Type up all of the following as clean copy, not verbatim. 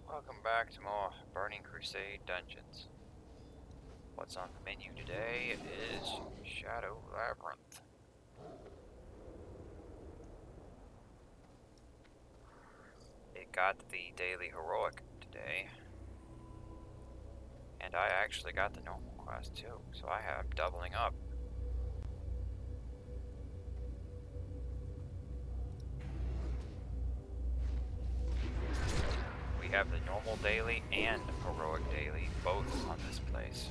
Welcome back to more Burning Crusade dungeons. What's on the menu today is Shadow Labyrinth. It got the daily heroic today. And I actually got the normal quest too, so I have doubling up. We have the normal daily and heroic daily, both on this place.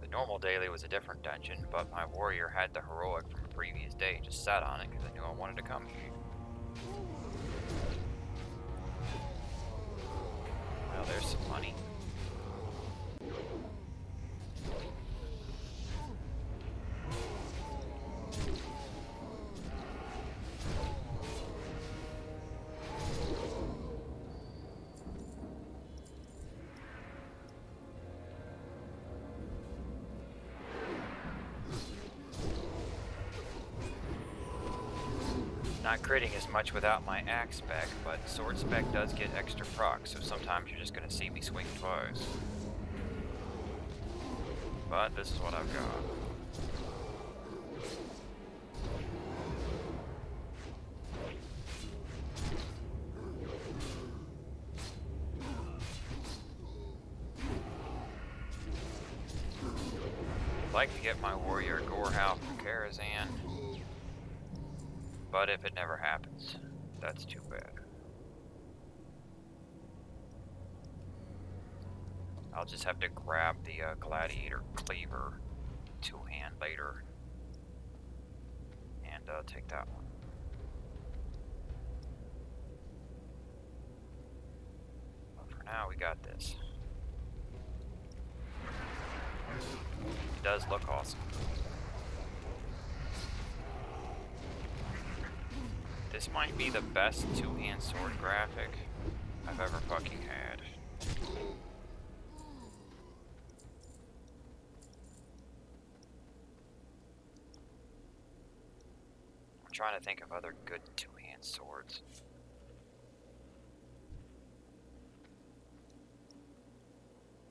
The normal daily was a different dungeon, but my warrior had the heroic from the previous day, just sat on it because I knew I wanted to come here. Well, there's some money. Not critting as much without my axe spec, but sword spec does get extra proc, so sometimes you're just going to see me swing twice. But this is what I've got. I'd like to get my warrior Gorehow from Karazhan. But if it never happens, that's too bad. I'll just have to grab the Gladiator Cleaver two-hand later and take that one. But for now, we got this. It does look awesome. This might be the best two-hand sword graphic I've ever fucking had. I'm trying to think of other good two-hand swords.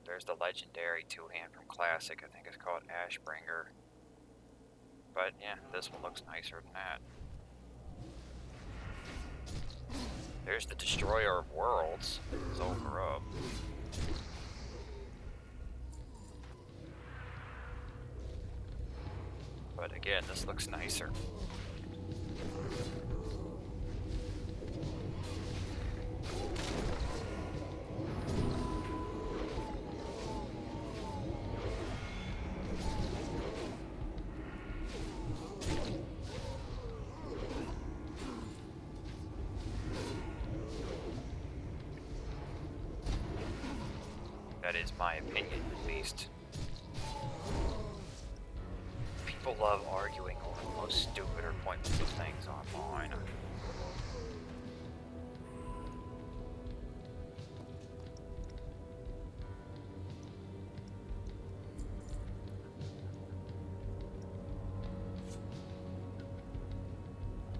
There's the legendary two-hand from Classic, I think it's called Ashbringer. But yeah, this one looks nicer than that. There's the Destroyer of Worlds, Zolgarub. But again, this looks nicer. That is my opinion, at least. People love arguing over the most stupid or pointless of things online.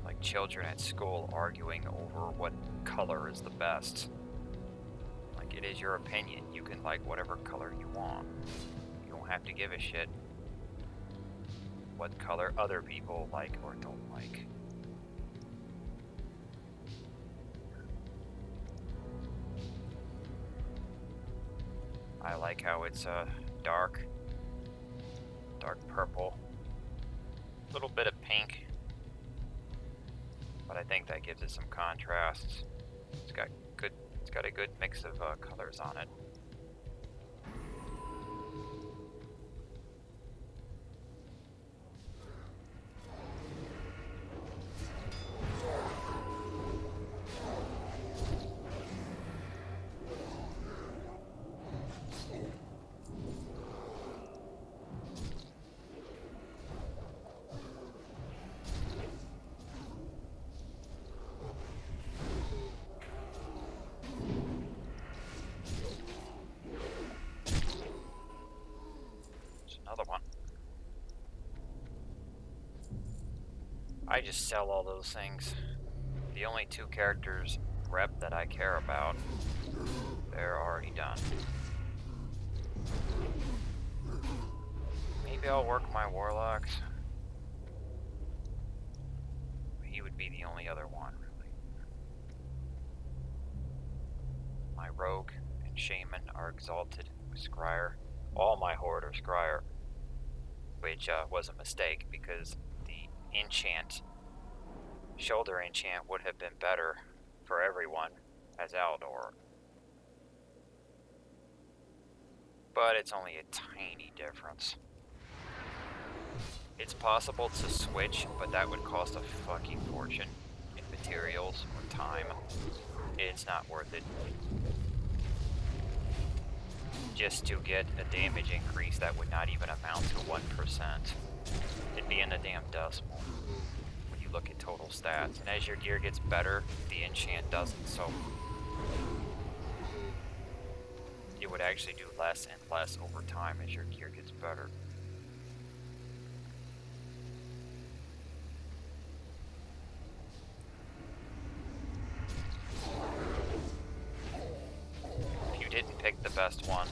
Like children at school arguing over what color is the best. It is your opinion. You can like whatever color you want. You don't have to give a shit what color other people like or don't like. I like how it's dark purple, a little bit of pink, but I think that gives it some contrasts. It's got a good mix of colors on it. Another one. I just sell all those things. The only two characters rep that I care about, they're already done. Maybe I'll work my warlocks. He would be the only other one, really. My rogue and shaman are exalted with scryer. All my horde are scryer, which was a mistake because the enchant, shoulder enchant, would have been better for everyone as Aldor. But it's only a tiny difference. It's possible to switch, but that would cost a fucking fortune in materials or time. It's not worth it. Just to get a damage increase that would not even amount to 1%. It'd be in the damn decimal when you look at total stats. And as your gear gets better, the enchant doesn't, so it would actually do less and less over time as your gear gets better. If you didn't pick the best one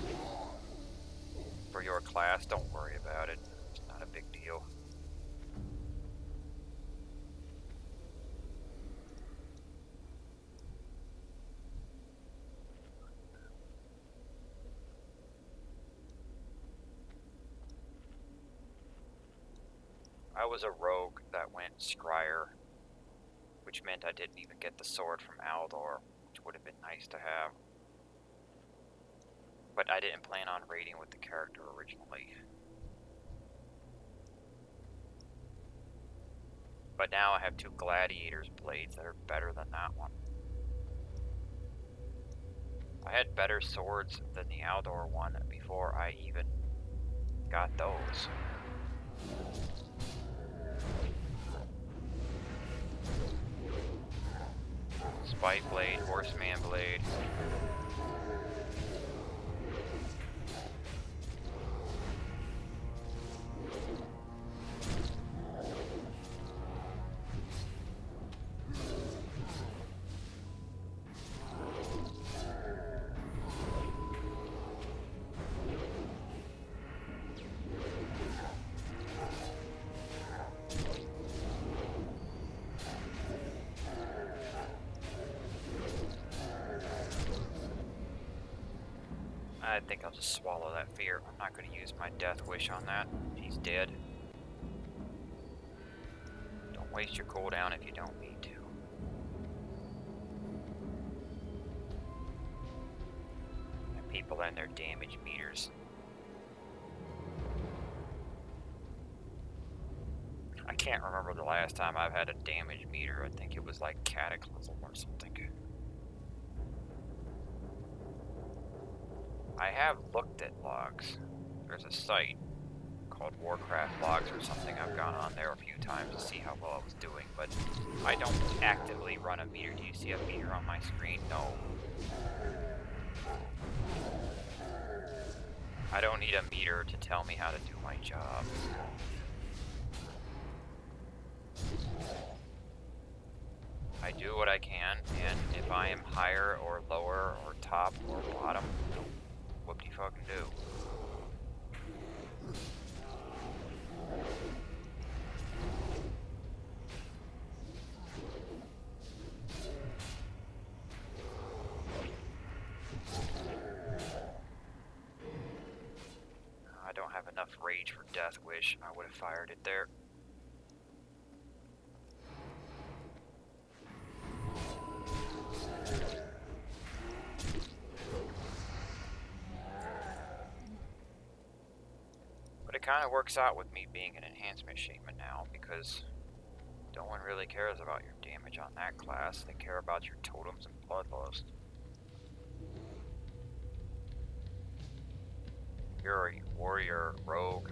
for your class, don't worry about it. It's not a big deal. I was a rogue that went scryer, which meant I didn't even get the sword from Aldor, which would have been nice to have. But I didn't plan on raiding with the character originally. But now I have two gladiators blades that are better than that one. I had better swords than the Aldor one before I even got those. Spike blade, horseman blade. I think I'll just swallow that fear. I'm not going to use my death wish on that. He's dead. Don't waste your cooldown if you don't need to. And people and their damage meters. I can't remember the last time I've had a damage meter. I think it was like Cataclysm or something. I have looked at logs. There's a site called Warcraft Logs or something. I've gone on there a few times to see how well I was doing, but I don't actively run a meter. Do you see a meter on my screen? No. I don't need a meter to tell me how to do my job. I do what I can, and if I am higher or lower or top or bottom, whoop-de-fucking do. I don't have enough rage for Death Wish. I would have fired it there. It kind of works out with me being an enhancement shaman now, because no one really cares about your damage on that class. They care about your totems and bloodlust. If you're a warrior, rogue,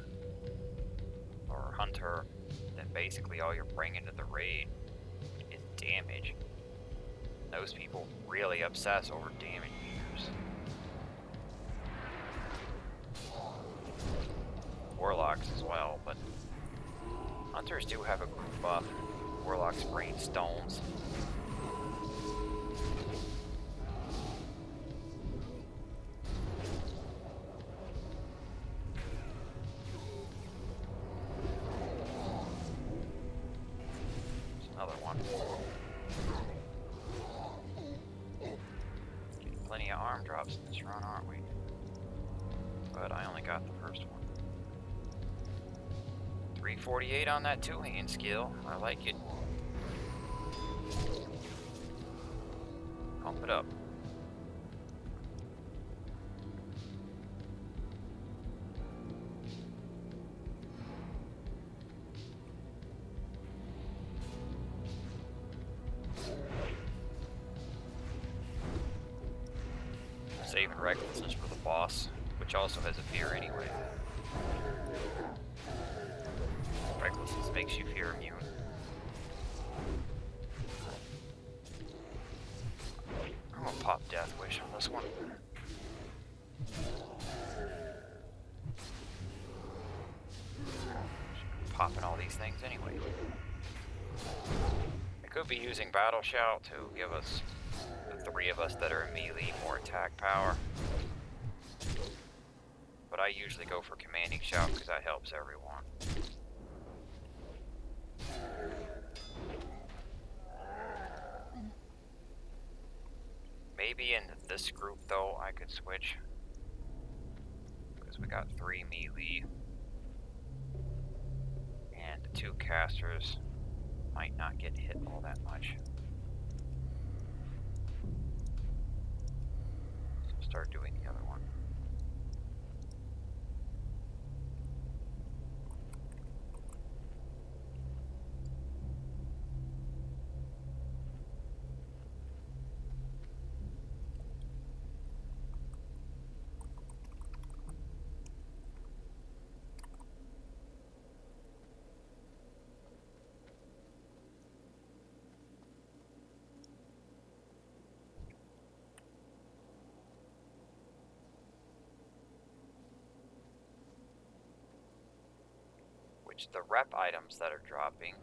or hunter, then basically all you're bringing to the raid is damage. Those people really obsess over damage meters. Warlocks as well, but hunters do have a good buff. Warlocks brain stones. Another one. Getting plenty of arm drops in this run, aren't we? But I only got the first one. 348 on that two-hand skill. I like it. Pump it up. Saving recklessness for the boss, which also has a fear anyway. Recklessness makes you fear immune. I'm gonna pop Death Wish on this one. Popping all these things anyway. I could be using Battle Shout to give us, the three of us that are in melee, more attack power. But I usually go for Commanding Shout because that helps everyone. Maybe in this group though I could switch. Because we got 3 melee. And the 2 casters might not get hit all that much. So start doing the other one. Which the rep items that are dropping,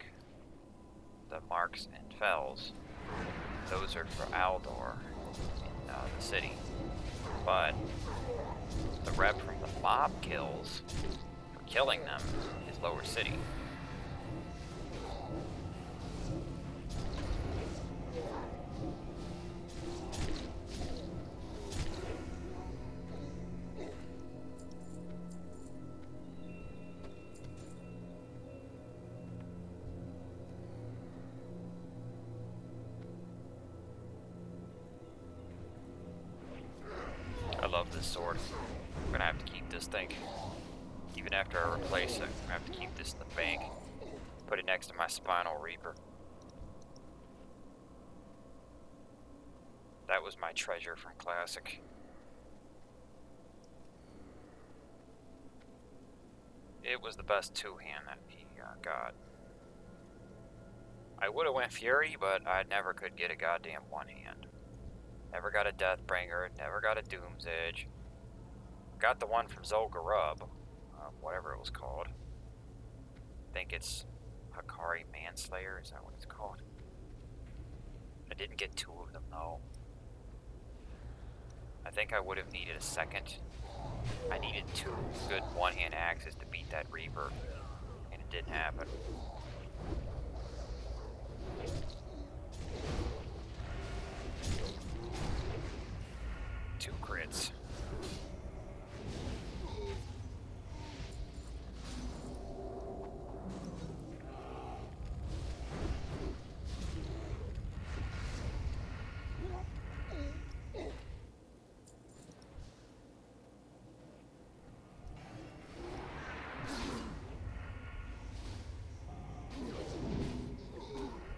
the marks and fells, those are for Aldor in the city. But the rep from the mob kills for killing them is Lower City. I love this sword. I'm gonna have to keep this thing. Even after I replace it, I'm gonna have to keep this in the bank. Put it next to my Spinal Reaper. That was my treasure from Classic. It was the best two-hand that he got. I would have went Fury, but I never could get a goddamn one-hand. Never got a Deathbringer, never got a Doom's Edge. Got the one from Zolgarub, whatever it was called. I think it's Hakari Manslayer, is that what it's called? I didn't get 2 of them though. I think I would have needed a second. I needed 2 good one-hand axes to beat that Reaper, and it didn't happen. Two crits.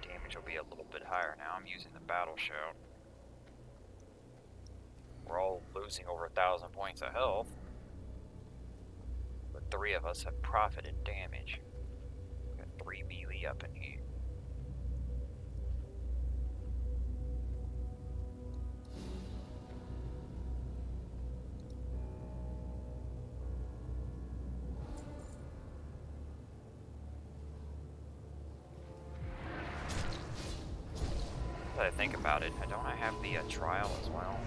Damage will be a little bit higher now. I'm using the Battle Shout. We're all losing over 1,000 points of health. But 3 of us have profited damage. Got 3 melee up in here. Now that I think about it, don't I have the trial as well?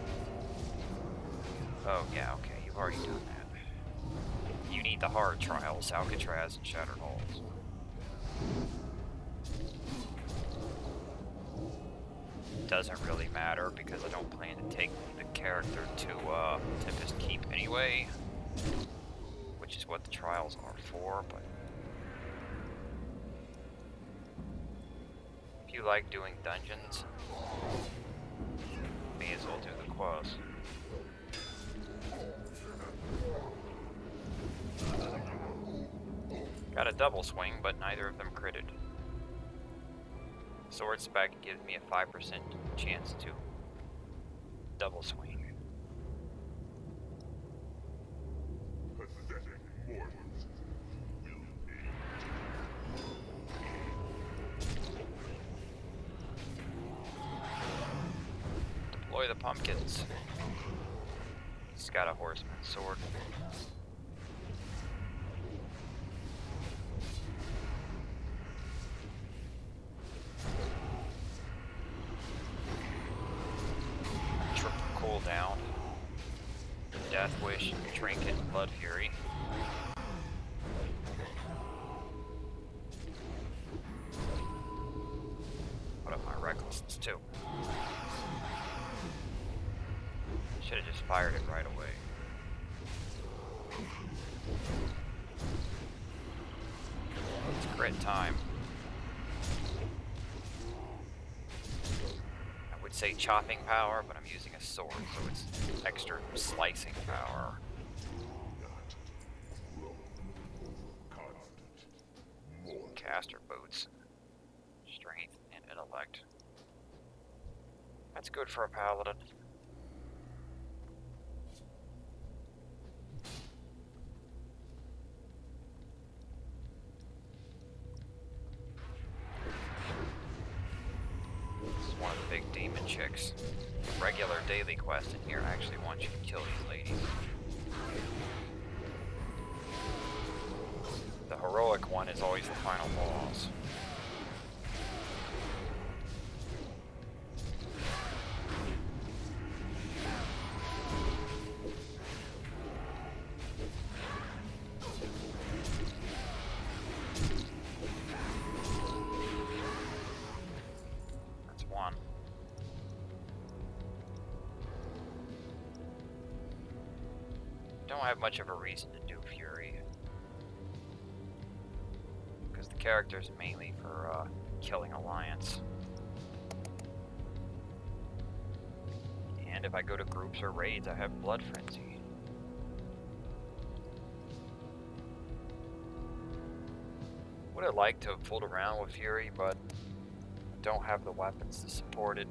Oh yeah, okay, you've already done that. You need the hard trials, Alcatraz and Shattered Halls. Doesn't really matter because I don't plan to take the character to Tempest Keep anyway, which is what the trials are for, but if you like doing dungeons, may as well do the quest. Got a double swing, but neither of them critted. Sword spec gives me a 5% chance to double swing. Deploy the pumpkins. He's got a horseman's sword. Down. Death Wish, Trinket, Blood Fury. What up my recklessness too? Should have just fired it right away. It's crit time. Say chopping power, but I'm using a sword, so it's extra slicing power. Caster boots, strength, and intellect. That's good for a paladin. One of the big demon chicks. Regular daily quest in here actually wants you to kill these ladies. The heroic one is always the final boss. Don't have much of a reason to do Fury, because the character's mainly for killing Alliance. And if I go to groups or raids, I have Blood Frenzy. Would have liked to have fooled around with Fury, but I don't have the weapons to support it.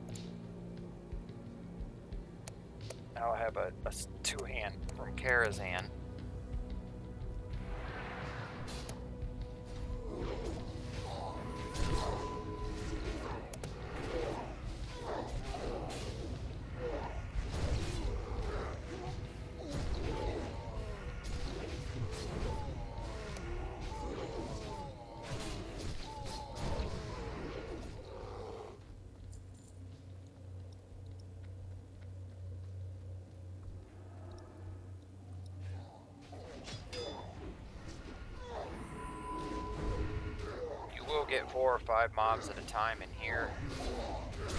Now I have a two-hand from Karazhan. Get 4 or 5 mobs at a time in here,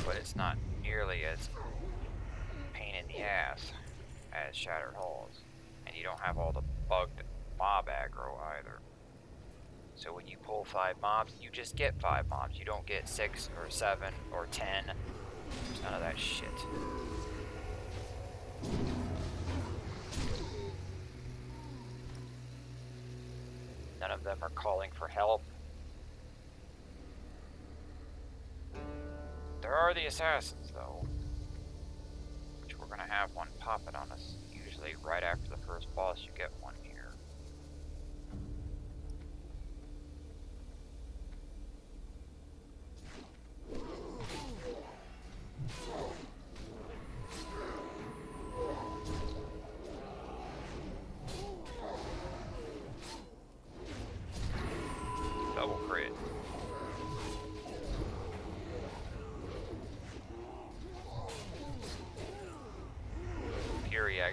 but it's not nearly as pain in the ass as Shattered Halls, and you don't have all the bugged mob aggro either. So when you pull 5 mobs, you just get 5 mobs. You don't get 6 or 7 or 10. There's none of that shit. None of them are calling for help. There are the assassins, though, which we're going to have one popping on us, usually right after the first boss you get one here. Double crit.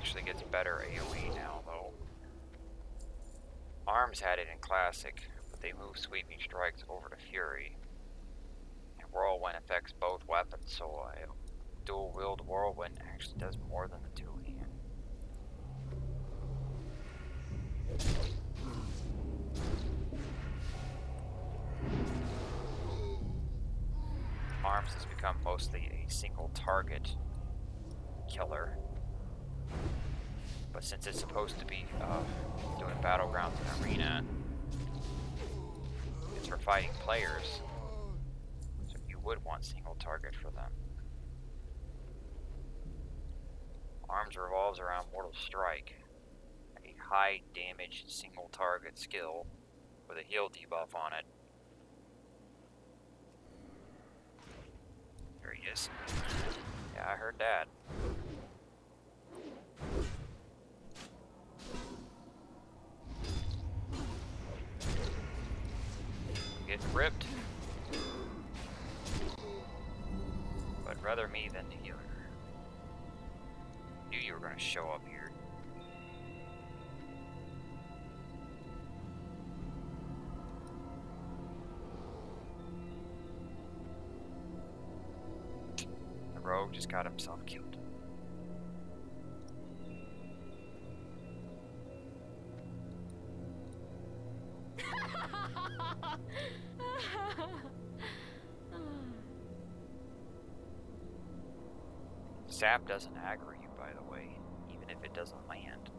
actually gets better AoE now, though. Arms had it in Classic, but they moved Sweeping Strikes over to Fury. And Whirlwind affects both weapons, so a dual-wield Whirlwind actually does more than the two-hand. Arms has become mostly a single target killer. But since it's supposed to be doing battlegrounds and arena, it's for fighting players, so you would want single target for them. Arms revolves around Mortal Strike, a high damage single target skill with a heal debuff on it. There he is. Yeah, I heard that. Getting ripped. But rather me than the healer. Knew you were going to show up here. The rogue just got himself killed. Sap doesn't aggro you, by the way, even if it doesn't land.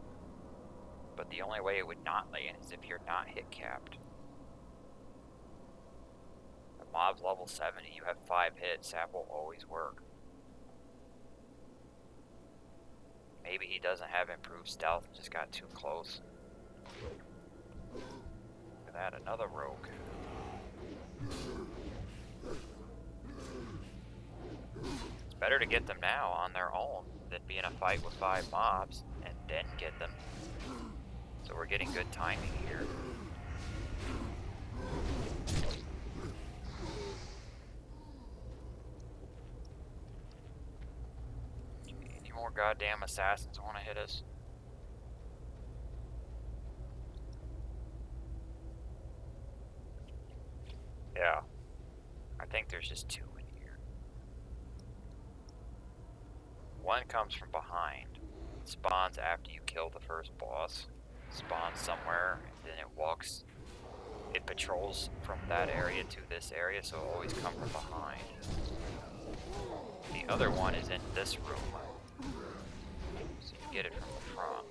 But the only way it would not land is if you're not hit capped. The mob's level 70, you have 5 hits, Sap will always work. Maybe he doesn't have improved stealth and just got too close. Look at that, another rogue. Better to get them now on their own than be in a fight with 5 mobs and then get them. So we're getting good timing here. Any more goddamn assassins want to hit us? Yeah. I think there's just 2 in here. One comes from behind. It spawns after you kill the first boss. It spawns somewhere, and then it walks. It patrols from that area to this area, so it'll always come from behind. The other one is in this room. So you get it from the front.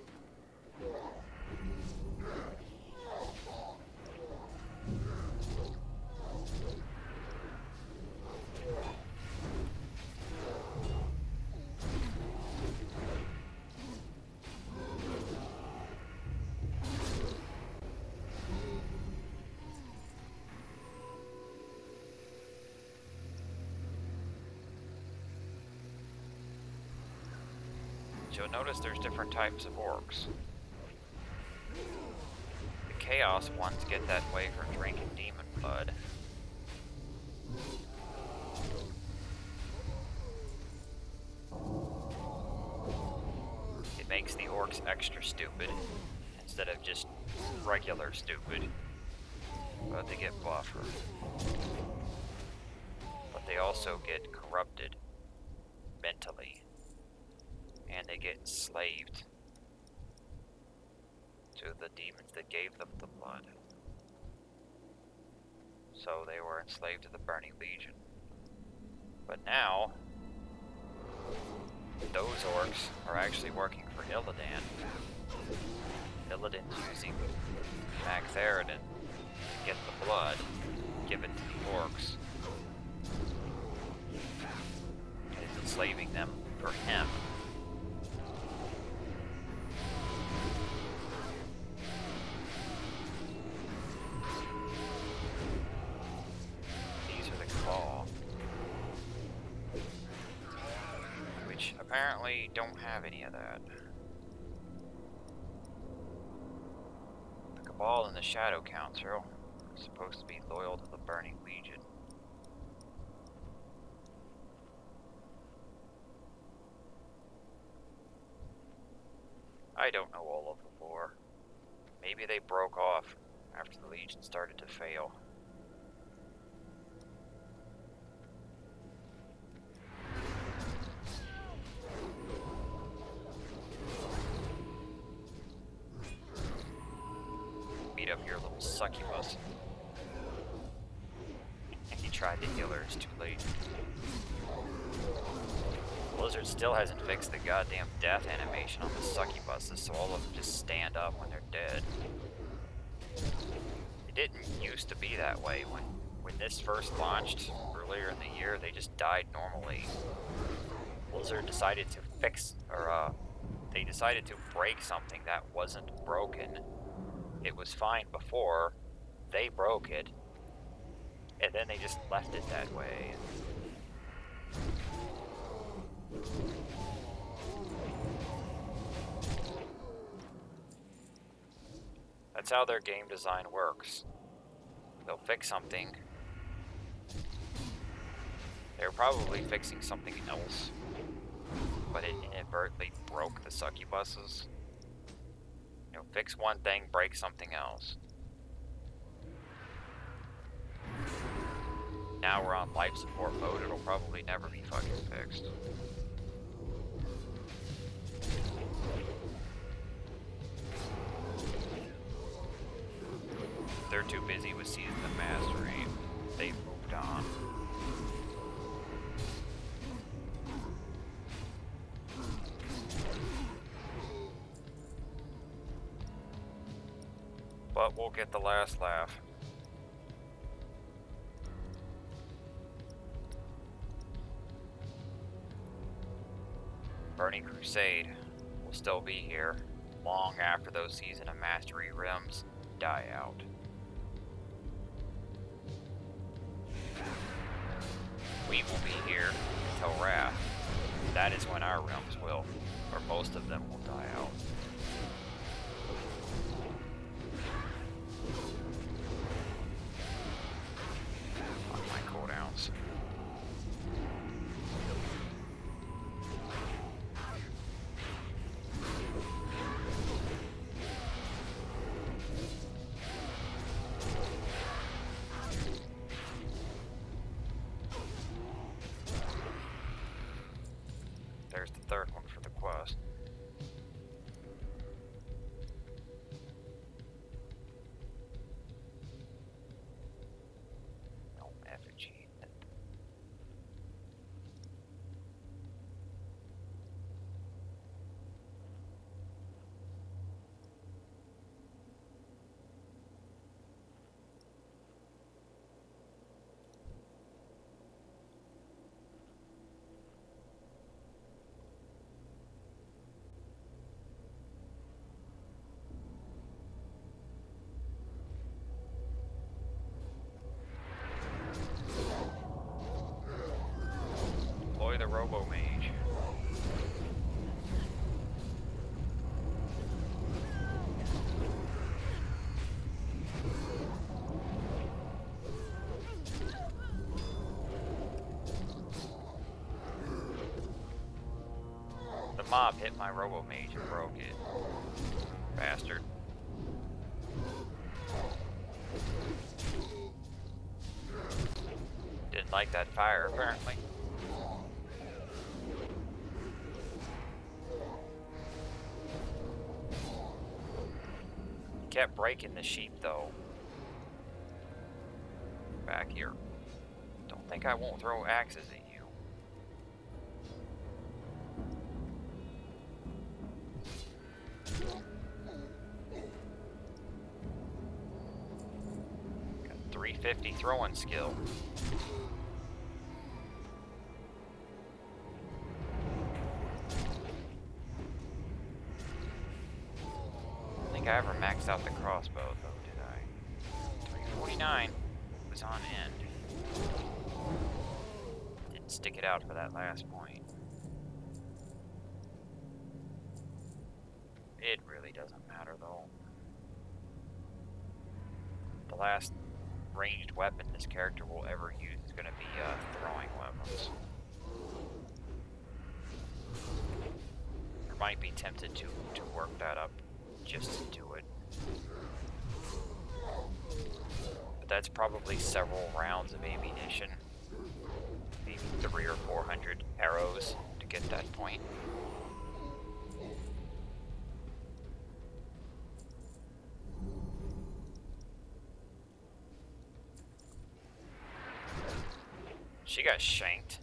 You'll notice there's different types of orcs. The Chaos ones get that way from drinking demon blood. It makes the orcs extra stupid instead of just regular stupid, but they get buffer. But they also get corrupted mentally. And they get enslaved to the demons that gave them the blood. So they were enslaved to the Burning Legion. But now, those orcs are actually working for Illidan. Illidan's using Magtheridon to get the blood, give it to the orcs. And is enslaving them for him. Apparently don't have any of that. The Cabal and the Shadow Council are supposed to be loyal to the Burning Legion. I don't know all of the lore. Maybe they broke off after the Legion started to fail. Beat up your little succubus. And he tried to heal her, it's too late. Blizzard still hasn't fixed the goddamn death animation on the succubuses, so all of them just stand up when they're dead. It didn't used to be that way. When this first launched earlier in the year, they just died normally. Blizzard decided to fix, or they decided to break something that wasn't broken. It was fine before, they broke it, and then they just left it that way. That's how their game design works. They'll fix something. They're probably fixing something else, but it inadvertently broke the succubuses. You know, fix one thing, break something else. Now we're on life support mode, it'll probably never be fucking fixed. They're too busy with season of mastery. They've moved on. But we'll get the last laugh. Burning Crusade will still be here long after those Season of Mastery rims die out. We will be here until Wrath. That is when our realms will, or most of them will die out. On my cooldowns. There's the third one for the quest. No effigy. The Robo Mage. The mob hit my Robo Mage and broke it. Bastard. Didn't like that fire, apparently. Kept breaking the sheep though. Back here. Don't think I won't throw axes at you. Got 350 throwing skill. I ever maxed out the crossbow though, did I? 349 was on end. Didn't stick it out for that last point. It really doesn't matter though. The last ranged weapon this character will ever use is going to be throwing weapons. might be tempted to work that up just to do it. But that's probably several rounds of ammunition. Maybe 300 or 400 arrows to get that point. She got shanked.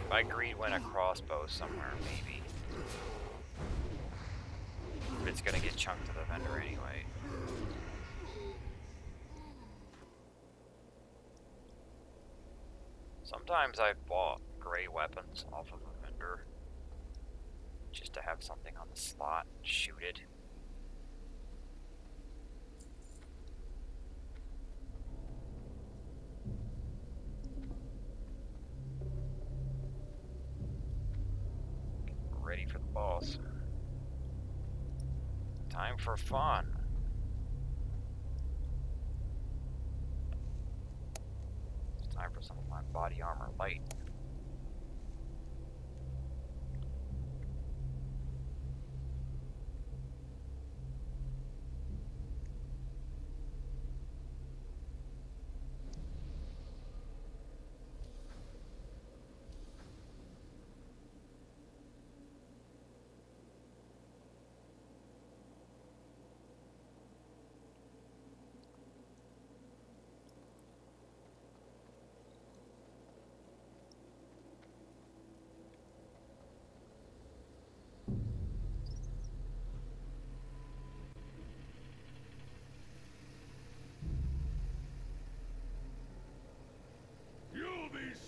If I greed win a crossbow somewhere, maybe. But it's gonna get chunked to the vendor anyway. Sometimes I've bought gray weapons off of a vendor just to have something on the slot and shoot it. Ready for the boss. Time for fun. It's time for some of my body armor light.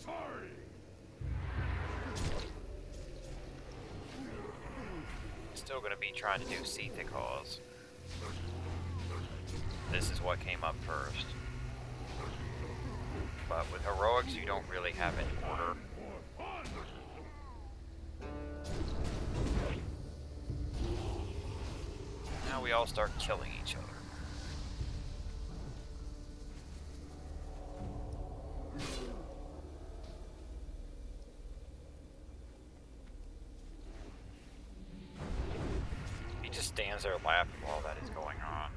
Sorry. Still gonna be trying to do Seethicals. This is what came up first. But with heroics, you don't really have an order. Now we all start killing each other. Stands there laughing while that is going on.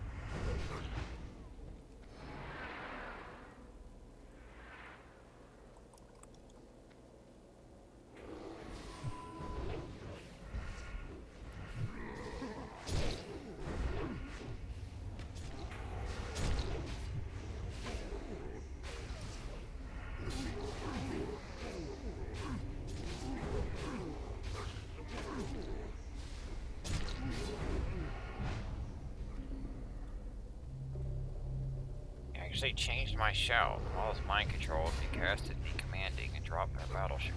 They changed my shout. While it's mind controlled, be casted, be commanding, and drop their battle shout.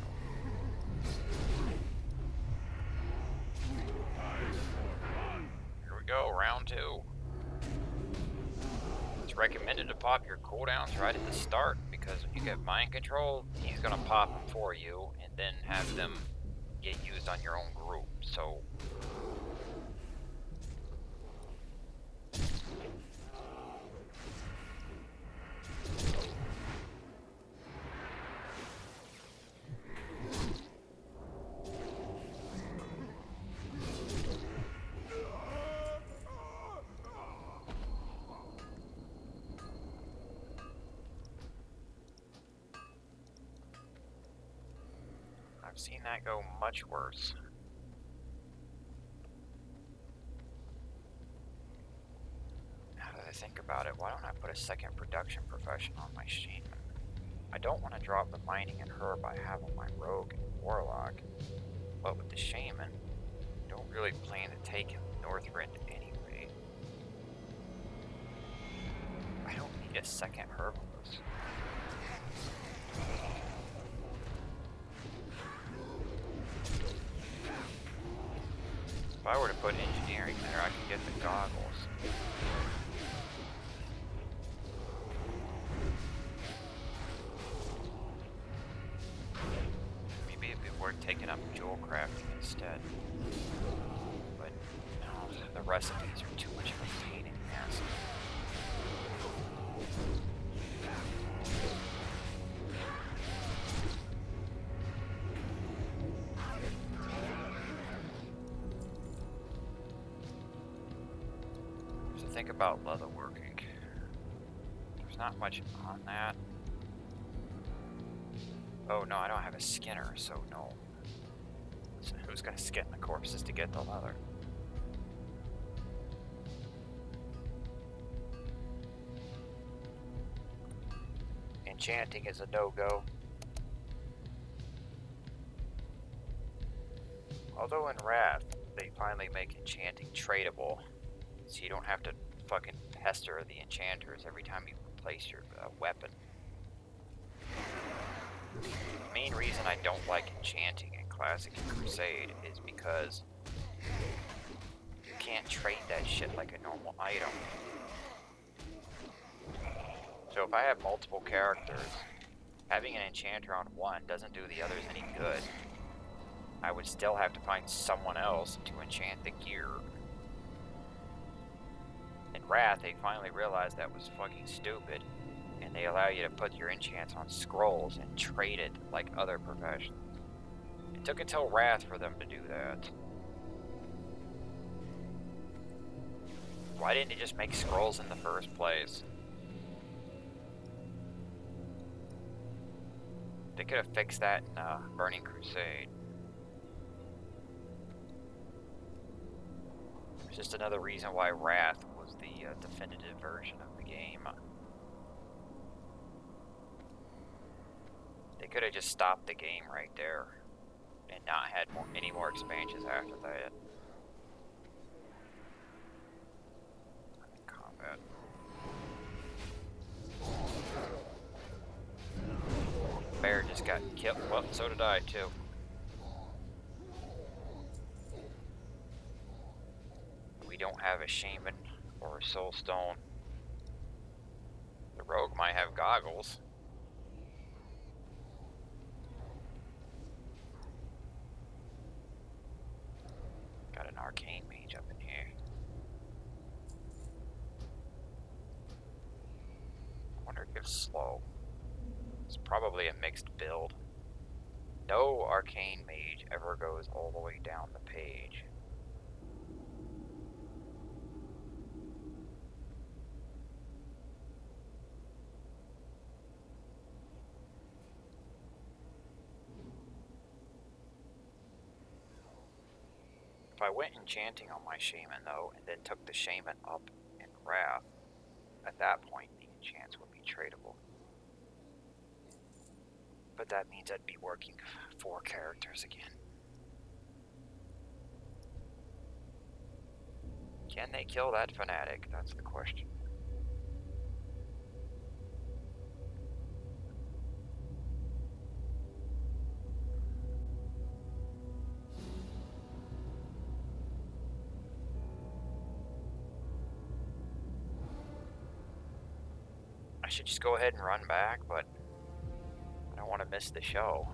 Here we go, round 2. It's recommended to pop your cooldowns right at the start, because when you get mind controlled, he's gonna pop them for you, and then have them get used on your own group. So I've seen that go much worse. Now that I think about it, why don't I put a second production profession on my shaman? I don't want to drop the mining and herb I have on my rogue and warlock, but with the shaman, I don't really plan to take him Northrend anyway. I don't need a second herbalist. If I were to put engineering there, I could get the goggles. Maybe it'd be worth taking up jewel crafting instead. But no, the recipes are too much of a pain in the ass. think about leatherworking. There's not much on that. Oh no, I don't have a skinner, so no. So who's gonna skin the corpses to get the leather? Enchanting is a no-go. Although in Wrath, they finally make enchanting tradable, so you don't have to fucking pester the enchanters every time you replace your weapon. The main reason I don't like enchanting in Classic and Crusade is because you can't trade that shit like a normal item. So if I have multiple characters, having an enchanter on one doesn't do the others any good. I would still have to find someone else to enchant the gear. In Wrath, they finally realized that was fucking stupid, and they allow you to put your enchants on scrolls and trade it like other professions. It took until Wrath for them to do that. Why didn't they just make scrolls in the first place? They could have fixed that in Burning Crusade. It's just another reason why Wrath was the definitive version of the game. They could have just stopped the game right there and not had any more expansions after that. I'm in combat. Bear just got killed. Well, so did I too. We don't have a shaman or a soul stone. The rogue might have goggles. Got an arcane mage up in here. I wonder if it's slow. It's probably a mixed build. No arcane mage ever goes all the way down the page. If I went enchanting on my shaman though, and then took the shaman up in Wrath, at that point the enchants would be tradable. But that means I'd be working 4 characters again. Can they kill that fanatic? That's the question. I should just go ahead and run back, but I don't want to miss the show.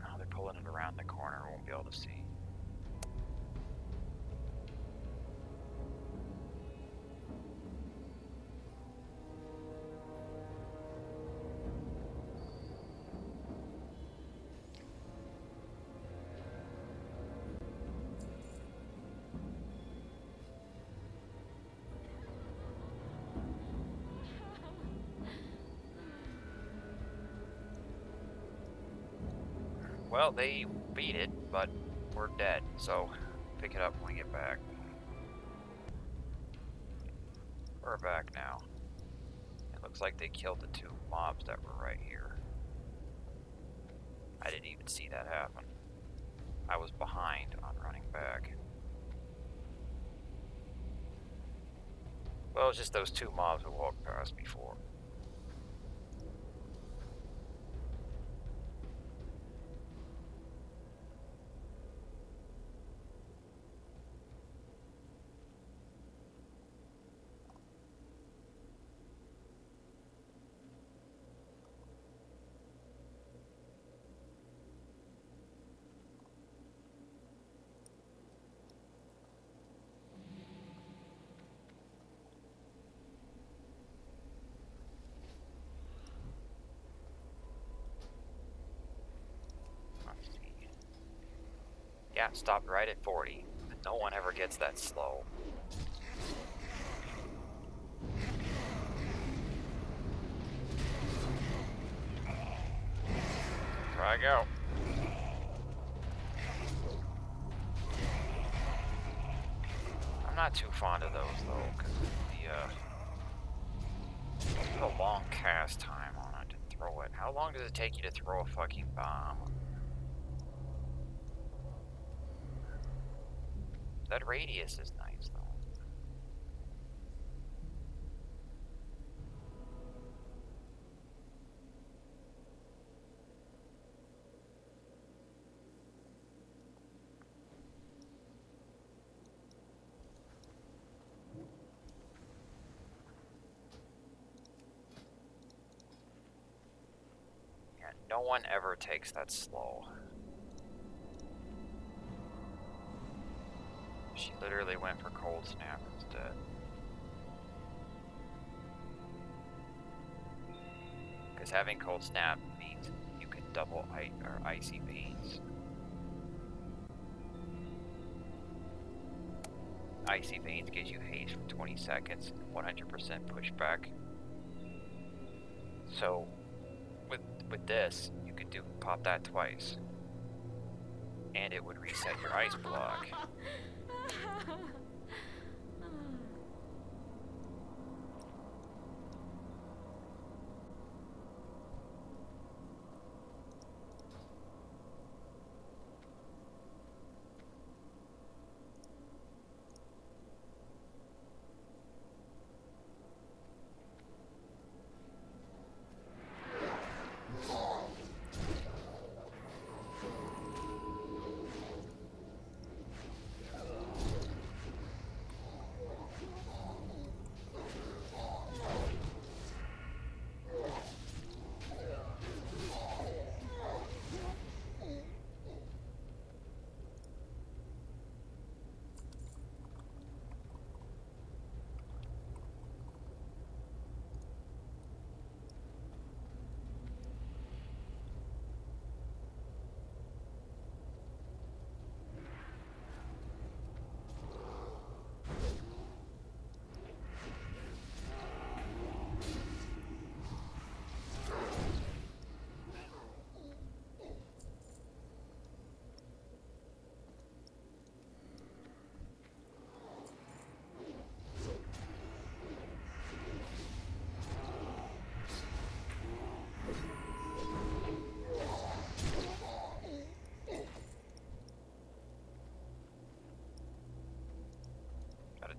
Oh, they're pulling it around the corner. I won't be able to see. Well, they beat it, but we're dead, so pick it up when we get back. We're back now. It looks like they killed the 2 mobs that were right here. I didn't even see that happen. I was behind on running back. Well, it's just those 2 mobs who walked past before. Yeah, stopped right at 40. No one ever gets that slow. There I go. I'm not too fond of those though, because the long cast time on it to throw it. How long does it take you to throw a fucking bomb? That radius is nice though. Yeah, no one ever takes that slow. She literally went for cold snap instead. Because having cold snap means you can double icy veins. Icy veins gives you haste for 20 seconds, 100% pushback. So with this, you could pop that twice, and it would reset your ice block.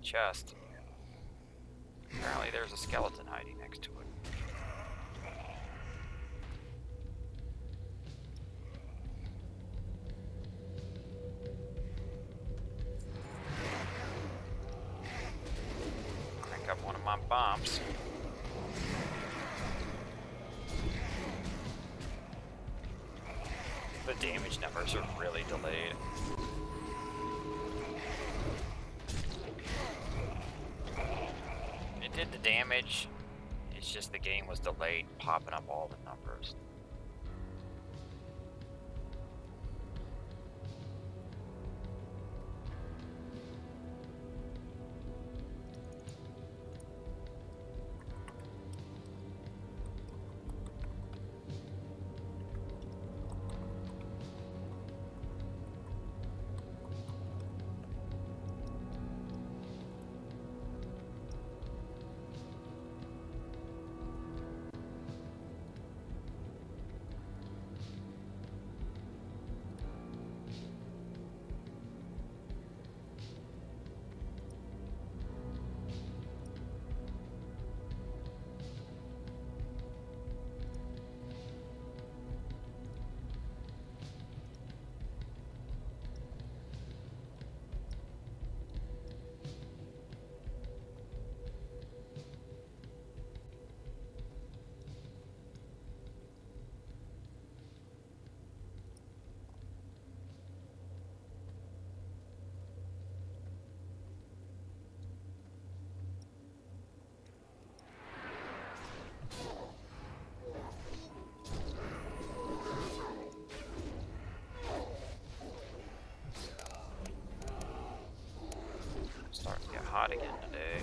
Chest. Apparently there's a skeleton hiding next to it. Crank up one of my bombs. The damage numbers are really delayed. Did the damage, it's just the game was delayed popping up all the numbers. hot again today.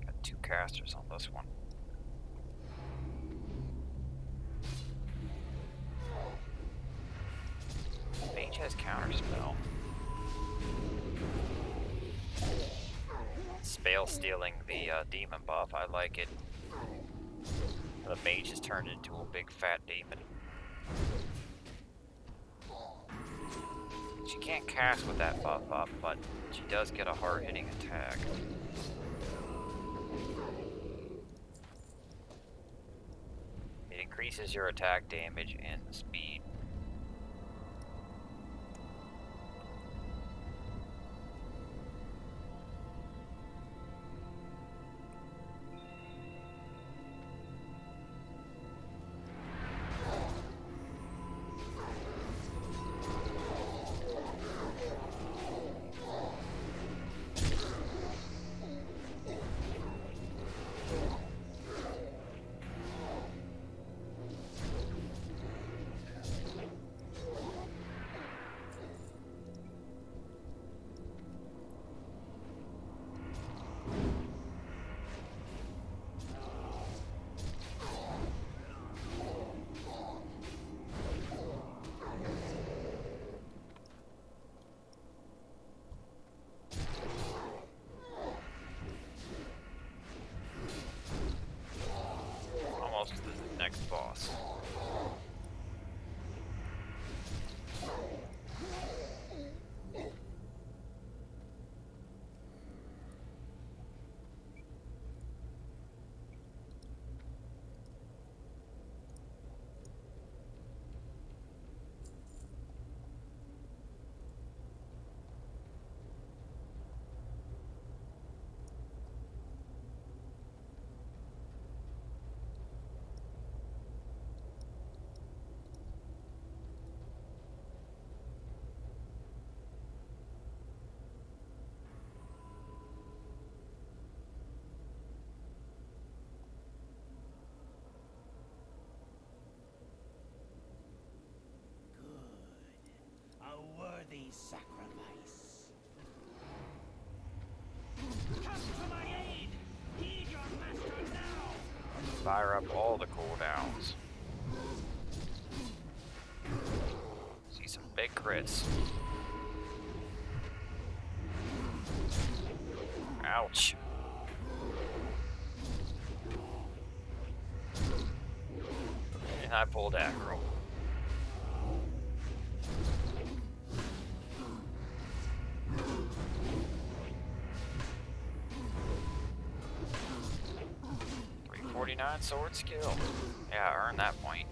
Got 2 casters on this one. Mage has counterspell. Spell stealing the demon buff, I like it. The mage is turned into a big fat demon. She can't cast with that buff up, but she does get a hard-hitting attack. It increases your attack damage and speed. To the next boss. Sacrifice. Come to my aid! Heed your master now! Fire up all the cooldowns. See some big crits. Ouch. And I pulled aggro. Sword skill. Yeah, I earned that point.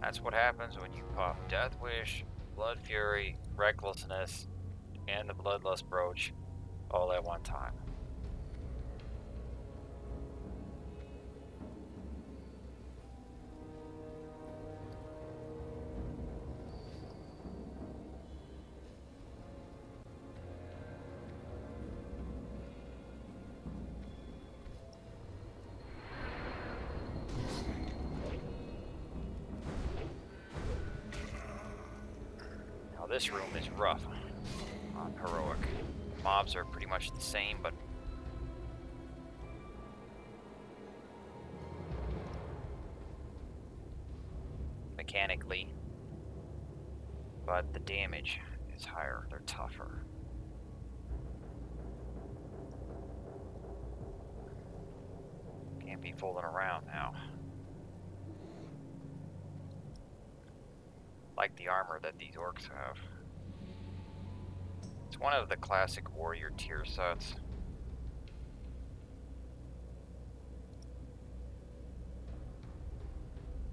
That's what happens when you pop Death Wish, Blood Fury, Recklessness, and the Bloodlust Brooch all at one time. This room is rough on heroic. Mobs are pretty much the same, but mechanically, but the damage is higher. They're tougher. Can't be fooling around now. Like the armor that these orcs have. It's one of the classic warrior tier sets.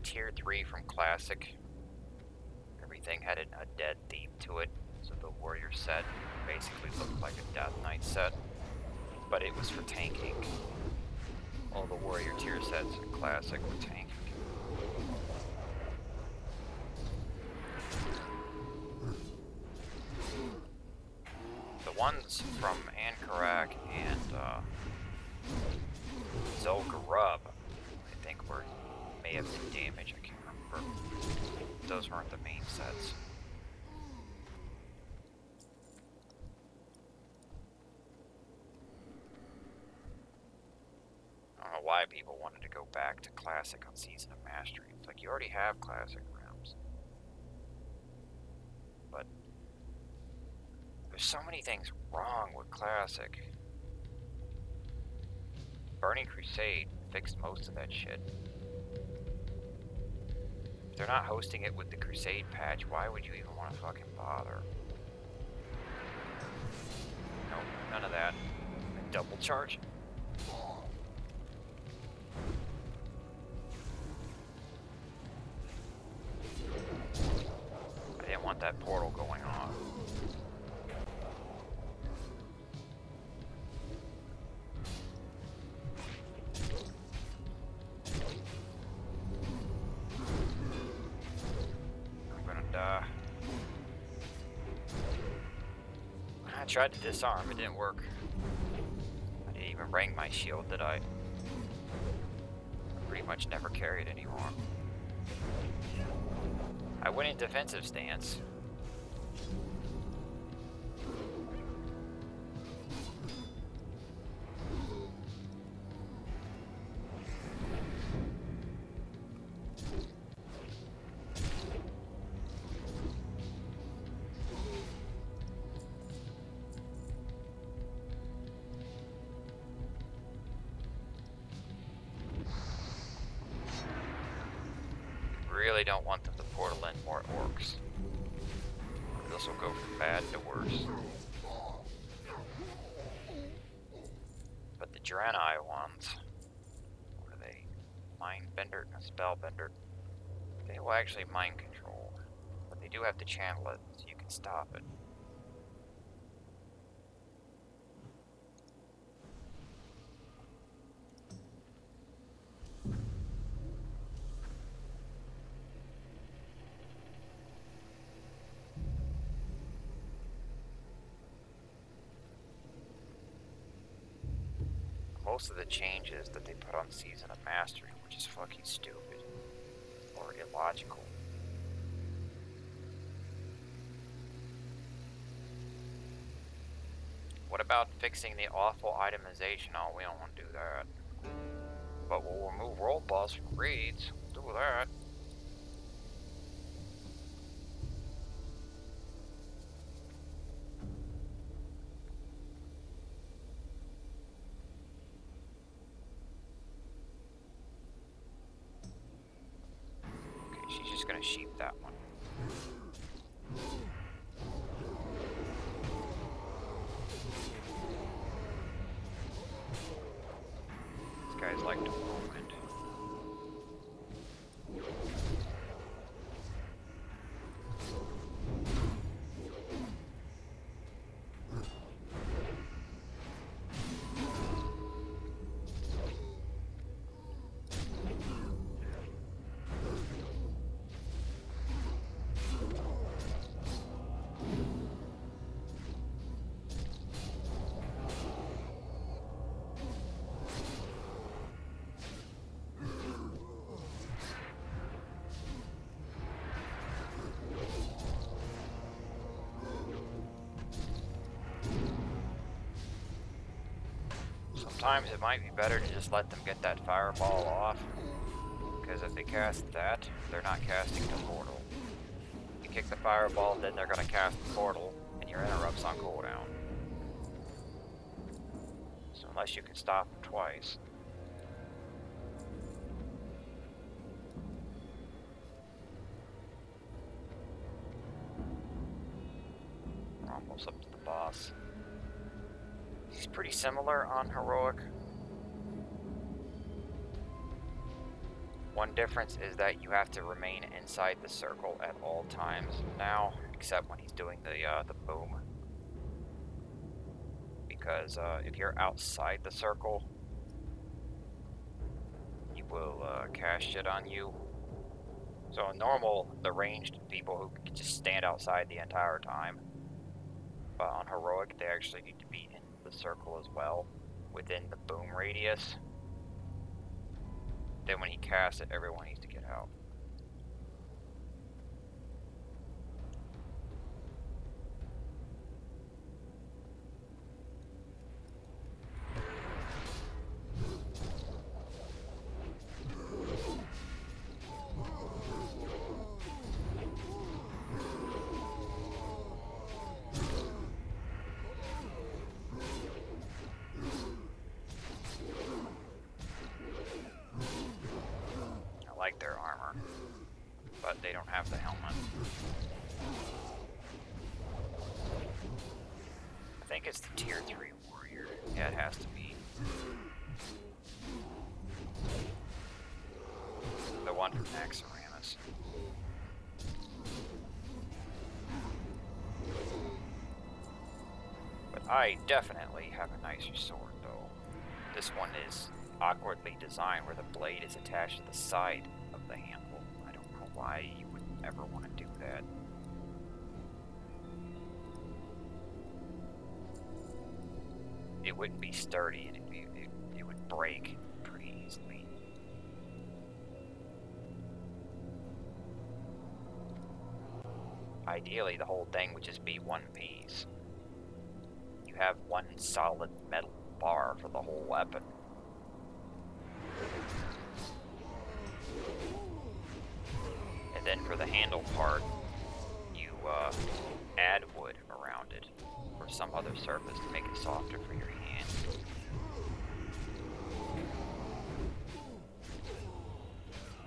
Tier 3 from classic. Everything had a dead theme to it, so the warrior set basically looked like a Death Knight set. but it was for tanking. All the warrior tier sets in Classic were tanking. The ones from Ankarak and Zolgarub, I think may have been damage, I can't remember. Those weren't the main sets. I don't know why people wanted to go back to Classic on Season of Mastery. It's like, you already have Classic realms. But there's so many things wrong with Classic. Burning Crusade fixed most of that shit. If they're not hosting it with the Crusade patch, why would you even want to fucking bother? Nope, none of that. Double charge. I didn't want that portal going off. I tried to disarm, it didn't work. I didn't even bring my shield that I pretty much never carried anymore. I went in defensive stance. Really don't want them to portal in more orcs. This will go from bad to worse. But the Draenei ones, what are they? Mindbender and Spellbender. They will actually mind control, but they do have to channel it so you can stop it. Most of the changes that they put on Season of Mastery were just fucking stupid or illogical. What about fixing the awful itemization? Oh, we don't want to do that. But we'll remove world boss from raids. We'll do that. She's just gonna sheep that one. These guys like to whirlwind. Sometimes it might be better to just let them get that fireball off, because if they cast that, they're not casting the portal. You kick the fireball, then they're going to cast the portal, and your interrupt's on cooldown. So unless you can stop them twice. We're almost up to the boss. He's pretty similar on Heroic. One difference is that you have to remain inside the circle at all times now, except when he's doing the boom. because if you're outside the circle, he will cast shit on you. So in normal, the ranged people who can just stand outside the entire time. But on heroic, they actually need to be in the circle as well, within the boom radius. Then when he casts it, everyone needs to get out. Like their armor, but they don't have the helmet. I think it's the tier 3 warrior. Yeah, it has to be. The one from Naxxramas. But I definitely have a nicer sword, though. This one is awkwardly designed where the blade is attached to the side of the handle. I don't know why you would ever want to do that. It wouldn't be sturdy and it would break pretty easily. Ideally, the whole thing would just be one piece. You have one solid metal bar for the whole weapon. And then for the handle part, you add wood around it or some other surface to make it softer for your hand.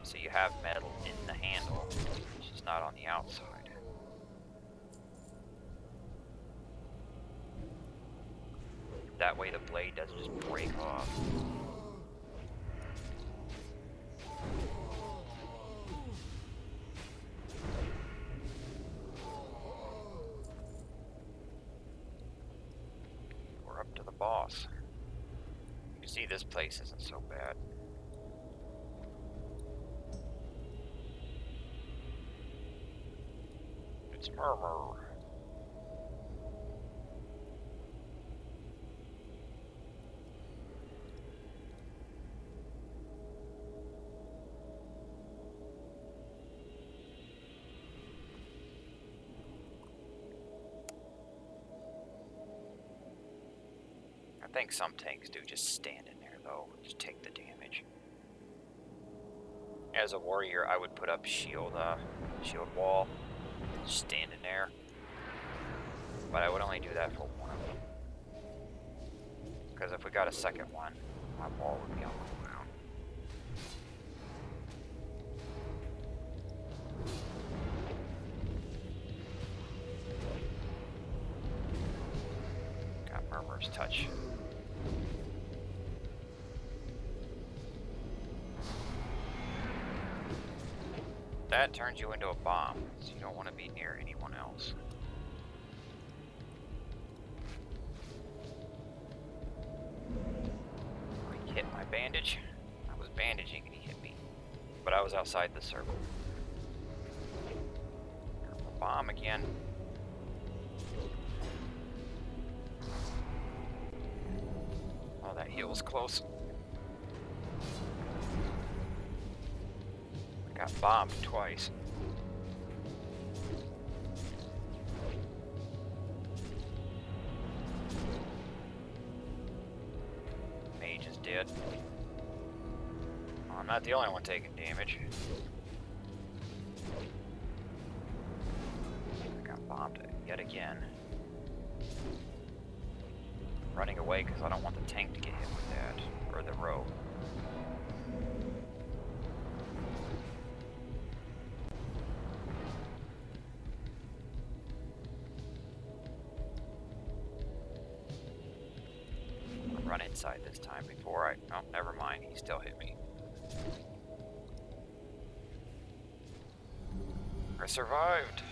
So you have metal in the handle, it's just not on the outside. That way the blade doesn't just break off. We're up to the boss. You see, this place isn't so bad. It's Murmur. I think some tanks do just stand in there though, just take the damage. As a warrior, I would put up shield wall, stand in there. But I would only do that for one of them. Because if we got a second one, my wall would be on cooldown. Got Murmur's touch. That turns you into a bomb, so you don't want to be near anyone else. He hit my bandage. I was bandaging and he hit me. But I was outside the circle. A bomb again. Oh, that heal was close. Got bombed twice. Mage is dead. Oh, I'm not the only one taking damage. I got bombed yet again. I'm running away because I don't want the tank to get hit with that, or the rope. Run inside this time before I... Oh, never mind. He still hit me. I survived.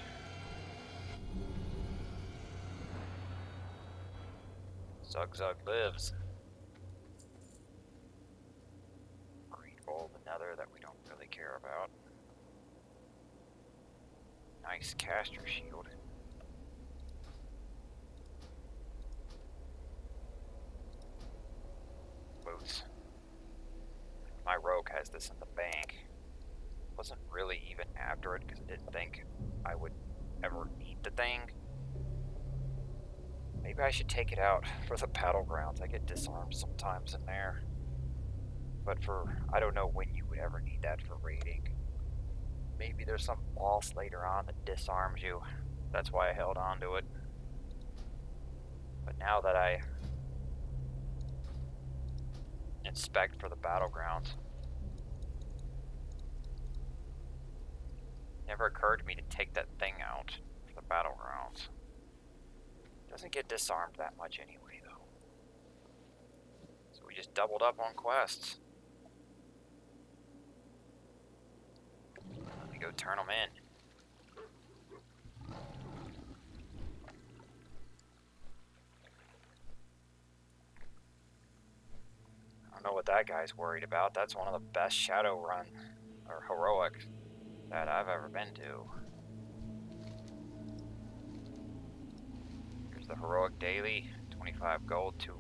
Zug Zug lives. Green gold, another that we don't really care about. Nice caster shield. Boots. My rogue has this in the bank. Wasn't really even after it because I didn't think I would ever need the thing. Maybe I should take it out for the battlegrounds. I get disarmed sometimes in there. But I don't know when you would ever need that for raiding. Maybe there's some boss later on that disarms you. That's why I held on to it. But now that I inspect for the battlegrounds, never occurred to me to take that thing out for the battlegrounds. Doesn't get disarmed that much anyway, though. So we just doubled up on quests. Let me go turn them in. I don't know what that guy's worried about. That's one of the best Shadowrun or heroic that I've ever been to. Here's the heroic daily, 25 gold, 2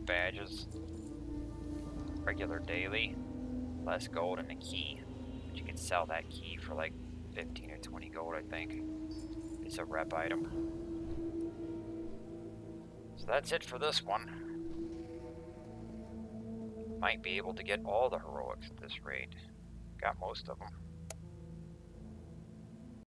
badges. Regular daily, less gold and a key. But you can sell that key for like 15 or 20 gold, I think. It's a rep item. So that's it for this one. Might be able to get all the heroics at this raid. Got most of them.